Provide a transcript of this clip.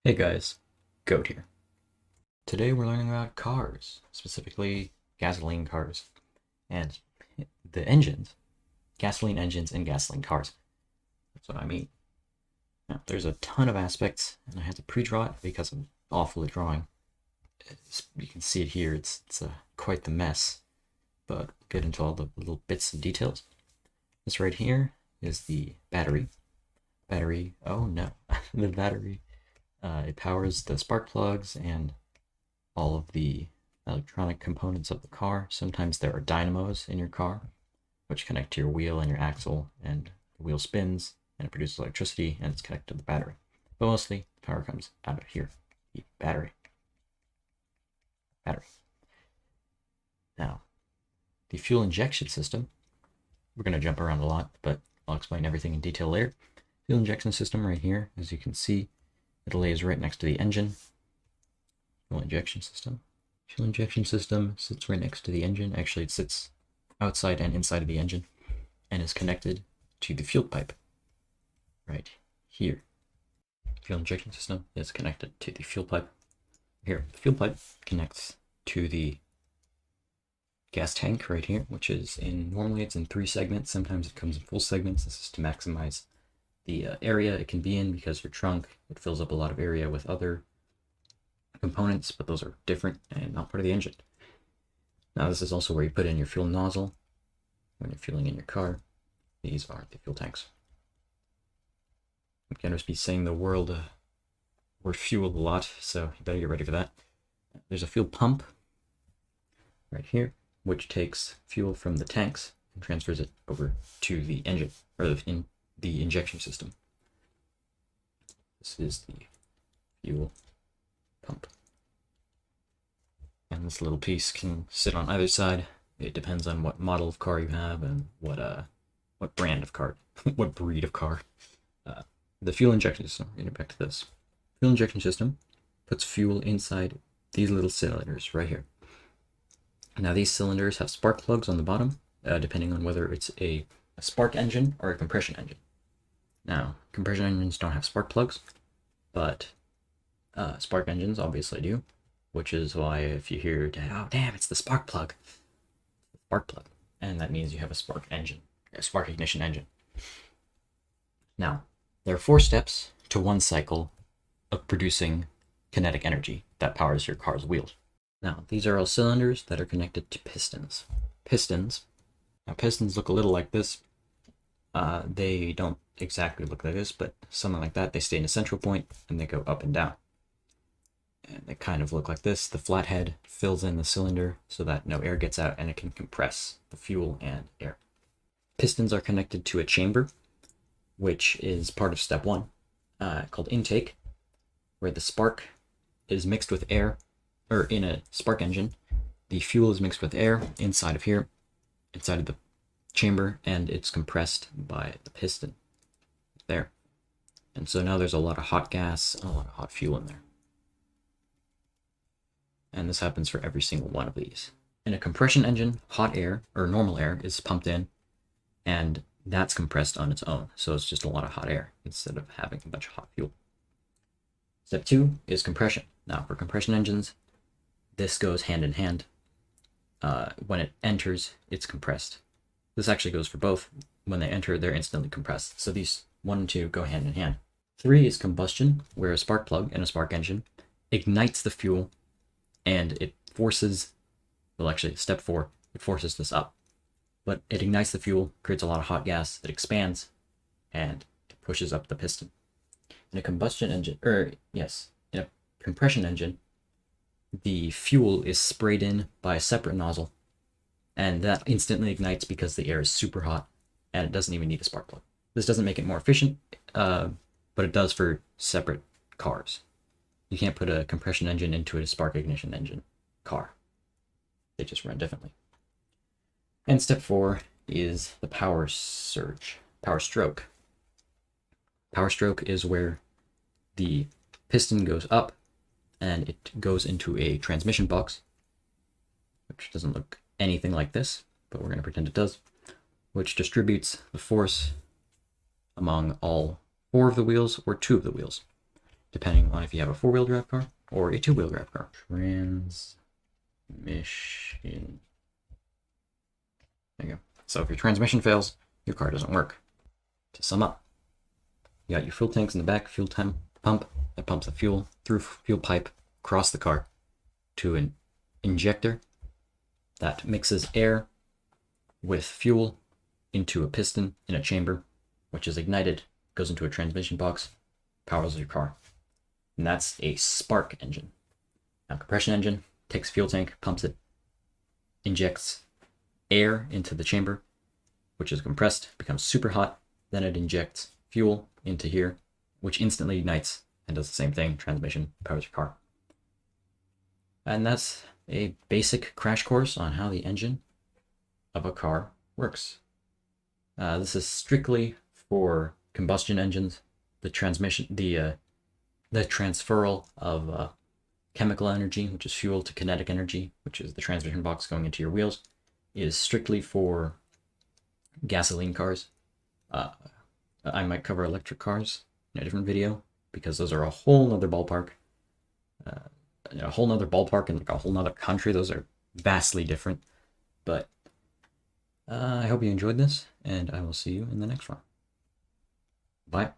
Hey guys, Goat here. Today we're learning about cars, specifically gasoline cars, and the engines, gasoline engines and gasoline cars. That's what I mean. Now, there's a ton of aspects, and I had to pre-draw it because I'm awful at drawing. You can see it here, it's quite the mess, but we'll get into all the little bits and details. This right here is the battery. Oh no, the battery. It powers the spark plugs and all of the electronic components of the car. Sometimes there are dynamos in your car, which connect to your wheel and your axle, and the wheel spins and it produces electricity and it's connected to the battery. But mostly, the power comes out of here, the battery. Now, the fuel injection system, we're going to jump around a lot, but I'll explain everything in detail later. Fuel injection system right here, as you can see, it lays right next to the engine. Fuel injection system. Fuel injection system sits right next to the engine. Actually, it sits outside and inside of the engine and is connected to the fuel pipe right here. Fuel injection system is connected to the fuel pipe. Here, the fuel pipe connects to the gas tank right here, which is normally it's in 3 segments. Sometimes it comes in full segments. This is to maximize the area it can be in, because your trunk, it fills up a lot of area with other components, but those are different and not part of the engine. Now this is also where you put in your fuel nozzle when you're fueling in your car. These are the fuel tanks. I'm going to be saying the word fuel a lot, so you better get ready for that. There's a fuel pump right here, which takes fuel from the tanks and transfers it over to the engine, or in the injection system. This is the fuel pump. And this little piece can sit on either side. It depends on what model of car you have and what brand of car, what breed of car. The fuel injection system, we're going to get back to this. Fuel injection system puts fuel inside these little cylinders right here. Now these cylinders have spark plugs on the bottom, depending on whether it's a spark engine or a compression engine. Now, compression engines don't have spark plugs, but spark engines obviously do, which is why if you hear, oh damn, it's the spark plug, and that means you have a spark ignition engine. Now, there are 4 steps to 1 cycle of producing kinetic energy that powers your car's wheels. Now, these are all cylinders that are connected to pistons. Now pistons look a little like this. They don't exactly look like this, but something like that. They stay in a central point and they go up and down. And they kind of look like this. The flathead fills in the cylinder so that no air gets out and it can compress the fuel and air. Pistons are connected to a chamber, which is part of step 1, called intake, where the spark is mixed with air, or in a spark engine, the fuel is mixed with air inside of here, inside of the chamber, and it's compressed by the piston there. And so now there's a lot of hot gas, a lot of hot fuel in there. And this happens for every single one of these. In a compression engine, hot air, or normal air, is pumped in, and that's compressed on its own. So it's just a lot of hot air instead of having a bunch of hot fuel. Step 2 is compression. Now for compression engines, this goes hand in hand. When it enters, it's compressed. This actually goes for both. When they enter, they're instantly compressed. So these 1 and 2 go hand in hand. 3 is combustion, where a spark plug in a spark engine ignites the fuel and it forces, well actually step 4, it forces this up. But it ignites the fuel, creates a lot of hot gas, it expands, and it pushes up the piston. In a combustion engine, in a compression engine, the fuel is sprayed in by a separate nozzle, and that instantly ignites because the air is super hot, and it doesn't even need a spark plug. This doesn't make it more efficient, but it does for separate cars. You can't put a compression engine into a spark ignition engine car. They just run differently. And step 4 is the power stroke. Power stroke is where the piston goes up and it goes into a transmission box, which doesn't look anything like this, but we're going to pretend it does, which distributes the force among all 4 of the wheels or 2 of the wheels. depending on if you have a 4-wheel drive car or a 2-wheel drive car. Transmission. There you go. So if your transmission fails, your car doesn't work. To sum up, you got your fuel tanks in the back, fuel pump that pumps the fuel through fuel pipe across the car to an injector that mixes air with fuel into a piston in a chamber, which is ignited, goes into a transmission box, powers your car. And that's a spark engine. Now, compression engine takes fuel tank, pumps it, injects air into the chamber, which is compressed, becomes super hot. Then it injects fuel into here, which instantly ignites and does the same thing. Transmission powers your car. And that's a basic crash course on how the engine of a car works. This is strictly for combustion engines. The transmission, the transferal of chemical energy, which is fuel, to kinetic energy, which is the transmission box going into your wheels, is strictly for gasoline cars. I might cover electric cars in a different video because those are a whole nother ballpark. A whole nother ballpark in like a whole nother country. Those are vastly different. But I hope you enjoyed this, and I will see you in the next one. Bye.